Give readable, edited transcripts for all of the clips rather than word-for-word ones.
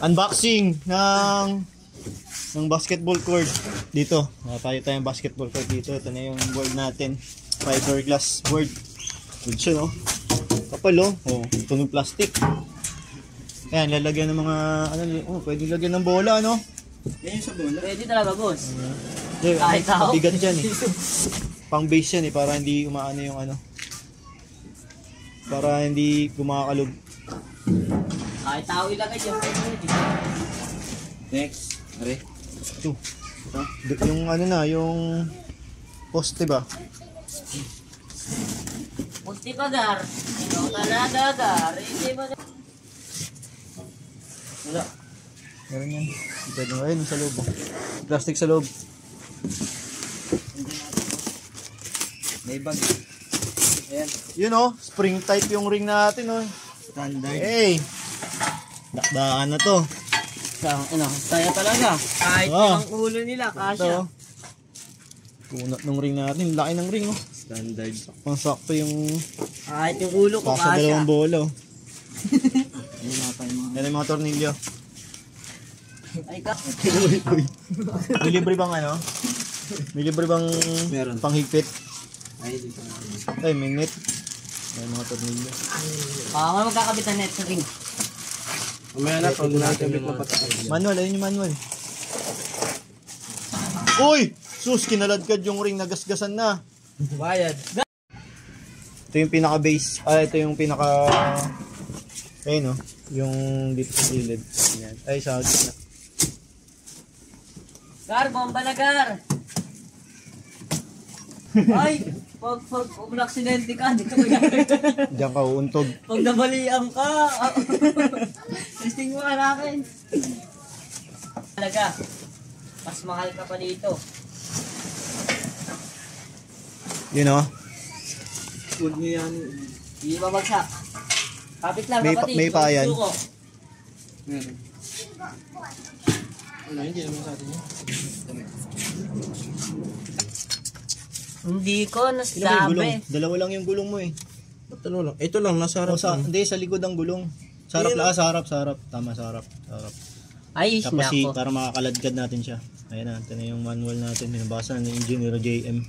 unboxing ng basketball court dito. Tayo tayong basketball court dito. Ito na yung board natin. Fiberglass board. Good siya, no? Kapal, oh. Oh, ito yung plastic. Ayan, lalagyan ng mga, pwede lagyan ng bola, no? Yan yung sa bola? Pwede talaga, boss. Kahit tao. Mabigat yan, eh. Pang base yan, eh, para hindi umaano yung para hindi kumakalog. Kahit tao ilagay dyan. Next. Are. Ito. Yung yung poste ba? Pusti pa, Gar. Ikaw talaga, Gar. Hindi mo na... Wala. Meron yan. Pwede mo. Ayun, sa loob. Plastic sa loob. May bag. Ayan. Yun, oh. Spring type yung ring natin, oh. Standard. Hey! Dakdaan na to. Kaya talaga. Kahit ang ulo nila, kasya. Kunat ng ring natin. Laki ng ring, oh. Standard. Pangsakto yung... Kahit yung ulo ko, Kasa kasya. dalawang bola, oh. Yan Yan yung mga tornilyo. Ay, ka. May libre bang May libre bang Meron. panghigpit? Ay, dito na. Ay, may net. May mga tornilyo. Wala magkakabit na net sa ring. Umaya na, pag nakakabit na pataas. Manual, ayun yung manual. Uy! Sus, kinaladkad yung ring, nagasgasan na. Bayad. Ito yung pinaka-base. Ito yung pinaka... Ayun, oh. Yung dito sa gilid. Ayan. Ay, sa gitna. Gar, bomba na, Gar. Ay, pag umlaksidente ka, dito ko yan. Diyan ka uuntog. Pag nabalian ka, testing mo ka nakin. Talaga, mas mahal ka pa dito. Yun, oh. Huwag niyo yan. Hindi babagsak. Kapit lang, May kapatid. may pa yan. Suko. Meron. Wala, hindi naman sa atin yan. Hindi ko Ilan ba yung nasabi. gulong? Dalawa lang yung gulong mo, eh. Ba't lang? Ito lang, nasa harap. Hindi, sa likod ang gulong. Sa harap lang. Sa harap. Tama, sa harap. Ayos Tapos na ako. para makakaladkad natin siya. Ayan na, ito na yung manual natin. Binabasa ni Engineer JM.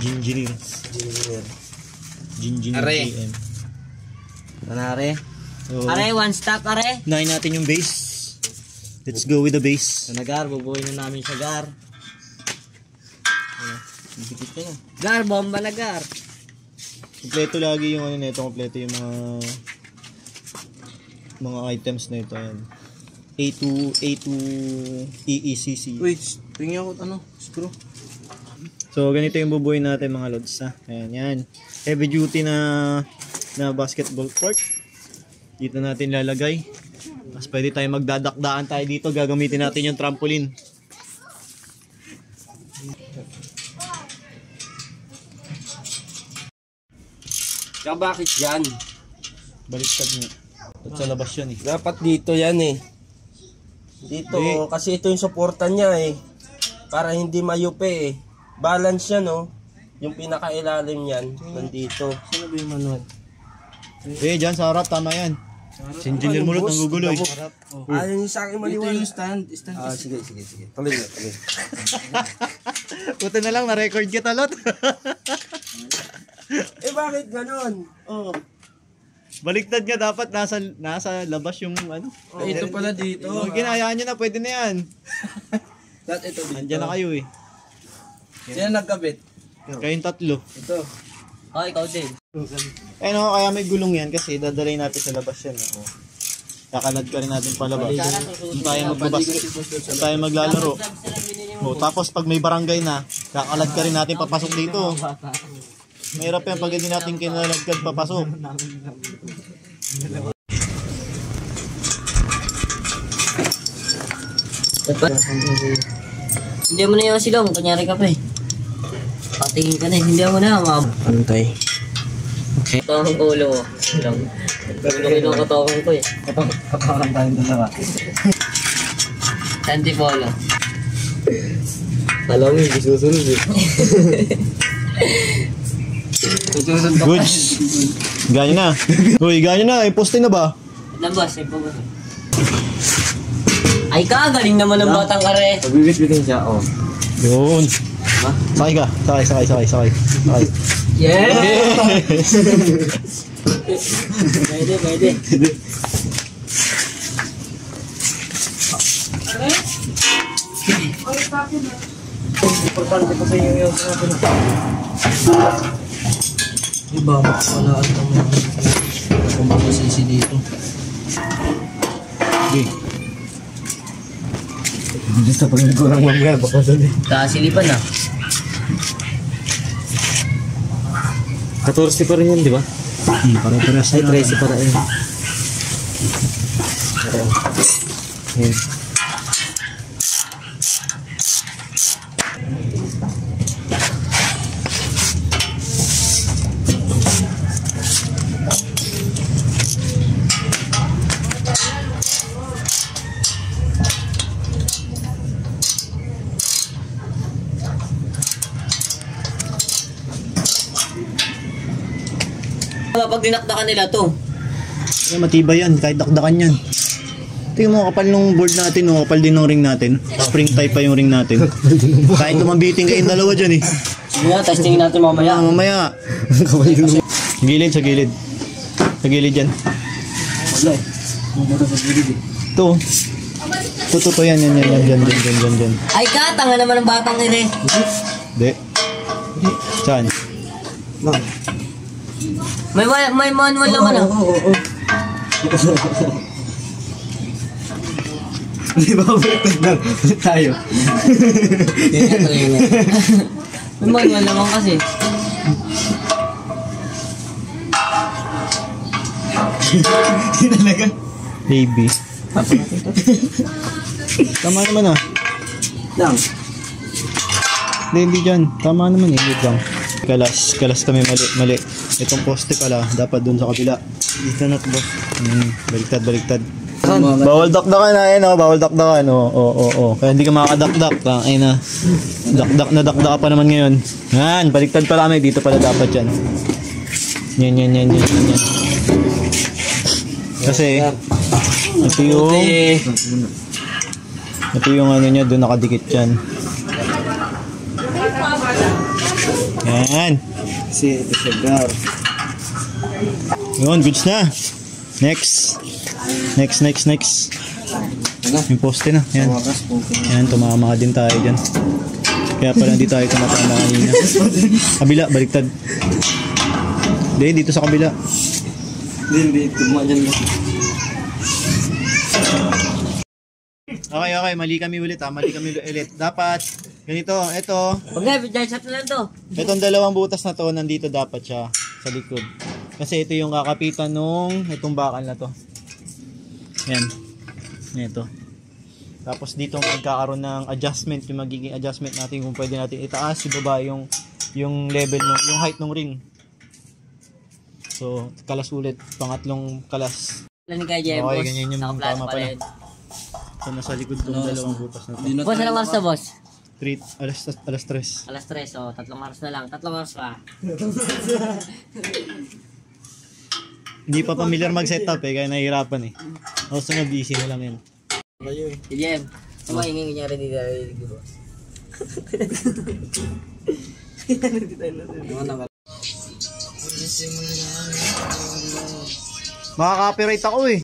Engineer Are. JM. Manare. So, Are, one stop, are. unahin natin yung base. Let's go with the base. Gar, bubuhin na namin siya, Gar. Dikit ka na. Gar, bomba na, Gar. Kompleto lagi yung nito, kompleto yung mga items na ito. Ayan. A to EECC. Wait, tingin ako, screw. So, ganito yung bubuhin natin mga lods, ha. Ayan, yan. Heavy duty na basketball court. Dito natin lalagay. Tapos pwede tayo magdadakdaan tayo dito. Gagamitin natin yung trampoline. Kaya bakit yan? Baliktad mo. At sa labas yan, eh. Dapat dito yan eh. Dito, Di. kasi ito yung suporta niya eh. Para hindi mayupe eh. Balance yan oh. Yung pinakailalim yan, nandito. Sino ba yung manual? Dyan sa harap, tama yan. Si Engineer Mulot ang guguloy. Ayaw niyo sa akin maliwanag. Ito yung stand. Sige. Tuloy. Puta na lang, na-record kita, Lot. Eh bakit ganon? Oh. Baliktad nga, dapat nasa labas yung Ito pala dito. Kung kinayaan nyo na, pwede na yan. Ito dito. Andyan na kayo, eh. Sino nagkabit? Kayong tatlo. Ito. Oh, ikaw din. Kaya may gulong yan kasi dadalhin natin sa labas yan. Kakalad ka rin natin palabas. Kung tayo magbabasket, kung tayo maglalaro. Tapos pag may barangay na, kakalad ka rin natin papasok dito. Mahirap yan pag hindi natin kinaladkad papasok. Hindi mo na yung silong, kunyari ka pa eh. Patingin ka na eh, hindi mo na, Antay. Okay. Ito ang ulo ko. Ulo ko katawan ko eh. Katawan tayong dalawa. Antipolo. Alam mo, hindi susunod eh. Susunod Goods. Ganyan na. Uy, ganyan na. Iposte na ba? Labas eh, pabas. Ay ka, galing naman ng batang kare. Pagbibit-bitin siya, oh. Yun. Sakay ka. Sakay. Yes! Pwede. Importante pa sa inyo yung sinabi na. Iba, makawalaan ka mo. Kung makasisi dito. Okay. Hindi sa pagigurang mamaya, baka dali. Kasilipan na. 14 pa rin yun, di ba? Pare-pares Ay, 13 pa rin. Ayun. Pag dinakdakan nila to. Ay, matibay yan, kahit dakdakan yan. Tingnan mo, kapal nung board natin, no? Kapal din ng ring natin. Spring type pa yung ring natin. Kahit lumabiting kayong dalawa dyan eh. Sige nga, testingin natin mamaya. Mamaya. Gilid, sa gilid. Sa gilid yan. Wala eh. Mumura sa gilid eh. Ito. Ito, yan. Dyan. Ay ka, tanga naman ng batang kare. Hindi. Saan? Lang. May manual naman ah. Oo. Di ba baliktad lang tayo? May manual naman kasi. Talaga? Baby. Tama naman ah. Lang. Hindi dyan. Tama naman eh. Wait lang. Kalas kami mali. Itong poste pala, dapat dun sa kabila. Dito na to, boss. Baliktad. Bawal dakdakan na, ayun bawal dakdakan. Oo. Kaya hindi ka makakadakdak. Ayun na. Dakdak pa naman ngayon. Yan, baliktad pala kami. Dito pala dapat yan. Yan. Kasi, ito yung ano niya, doon nakadikit yan. Yan. Kasi ito sugar. Yun, goods na. Next. Yung poste na. Yan. Yan, tumama din tayo dyan. Kaya pala hindi tayo tumatama kanina. Kabila, baliktad. Hindi, dito sa kabila. Hindi. Tugma dyan mo. Okay. Mali kami ulit. Dapat, ganito, ito. Huwag na, dyan shot na lang to. Itong dalawang butas na to, nandito dapat siya sa likod. Kasi ito yung kakapitan nung itong bakal na to. Yan. Ito. Tapos dito magkakaroon ng adjustment, yung magiging adjustment natin kung pwede natin itaas, ibaba yung level yung height ng ring. So, kalas ulit, pangatlong kalas. Ilan kaya Jem, boss? Okay, ganyan yung Nakaplano tama pa pala. rin. So, nasa likod ng dalawang butas na to. Boss, ilang oras na, boss? Alas 3. Alas 3, so 3 oras na lang. 3 oras pa. Hindi pa familiar mag-setup kaya nahihirapan eh. O, sunod, easy na lang yan. Si Jem, maingin niya rin dito. Boss. Makaka-copyright ako eh.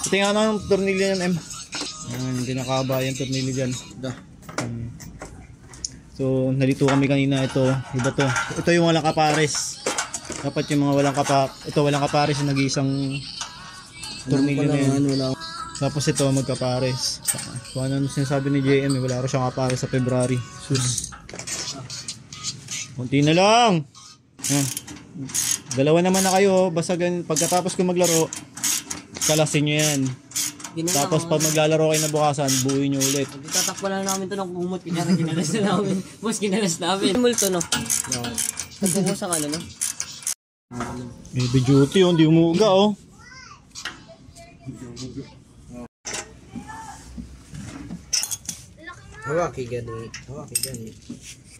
Ito nga ng tornilyo yan, M. Hindi nakaba yung tornilyo dyan. So, nalito kami kanina. Ito, iba to. Ito yung walang kapares. Dapat yung mga walang kapares yung nag-iisang tornilyo na yan. Tapos ito, magkapares. Kung ano sinasabi ni JM, wala rin siyang kapares sa February. Sus. Kunti na lang. Dalawa naman na kayo. Basta pagkatapos ko maglaro, kalasin nyo yan. Tapos pag maglalaro kayo na bukasan, buuin nyo ulit. Tatakpa lang namin ito ng kumot. Kinalas na namin. Boss, kinalas namin. Multo, no? Nagbuko sa ano, no? Heavy duty, hindi umuuga, oh. Hawaki gani.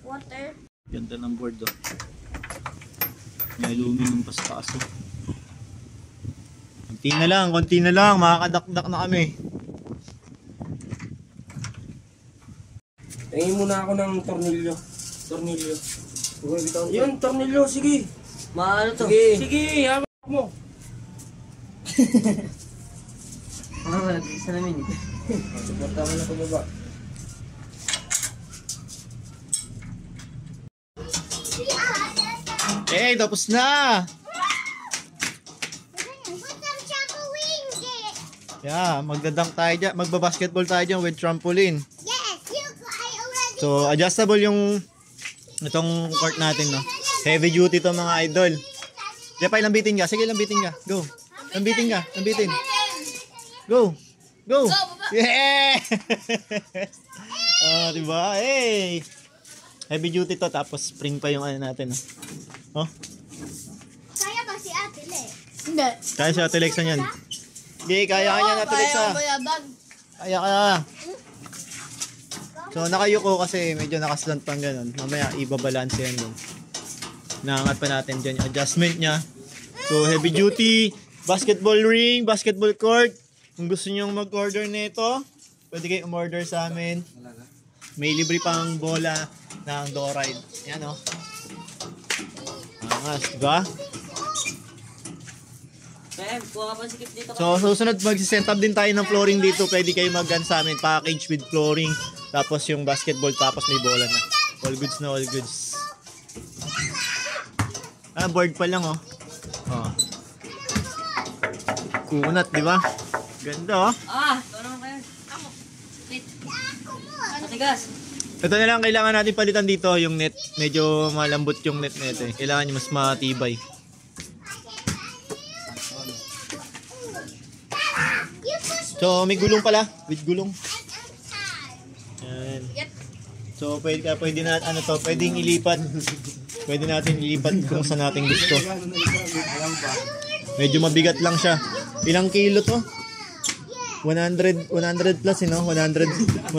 Water. Ganda ng board, oh. May aluminum pa sa taas, oh. Konti na lang. Makakadakdak na kami. Tingin muna ako ng tornilyo. Yun, tornilyo, sige. Maano to? Sige, hawak mo. Wala, salamin eh. Suporta mo na ito baba. Eh, tapos na! Yeah, magdadunk tayo dyan. Magbabasketball tayo dyan with trampoline. So, adjustable yung itong court natin, no? Heavy duty to mga idol. Jepay, lambitin ka. Sige, lambitin ka. Go. Lambitin ka. Lambitin. Go. Go. Yeah! Diba? Hey! Heavy duty to. Tapos spring pa yung ano natin, no? Oh. Kaya ba si Ate Le? Hindi. Kaya si Ate Lexa niyan. Hindi, kaya niya na Ate Lexa. Bayabag. Kaya. So, nakayuko kasi medyo nakaslant pang ganun. Mamaya, ibabalance yan dun. Naangat pa natin dyan yung adjustment niya. So, heavy duty, basketball ring, basketball court. Kung gusto nyo mag-order nito, pwede kayo umorder sa amin. May libre pang bola ng Doride. Yan, o. Angas, diba? Kaya, kuha ka pa sikip dito. So, susunod mag-set up din tayo ng flooring dito. Pwede kayo mag-gan sa amin. Package with flooring. Tapos yung basketball. Tapos may bola na. All goods na all goods. Board pa lang, oh. Kunat, di ba? Ganda, oh. Ito naman kayo. Matigas. Ito na lang kailangan natin palitan dito. Yung net. Medyo malambot yung net na ito, eh. Kailangan nyo mas matibay. So, may gulong pala. With gulong. Yan. So, pwede na, pwedeng ilipat. Pwede natin ilipat kung saan natin gusto. Medyo mabigat lang siya. Ilang kilo to? 100 plus, no? 115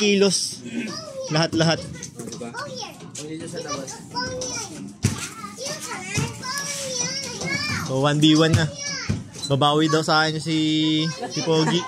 kilos. Lahat-lahat. So, 1v1 na. Babawi daw sa akin si Pogi.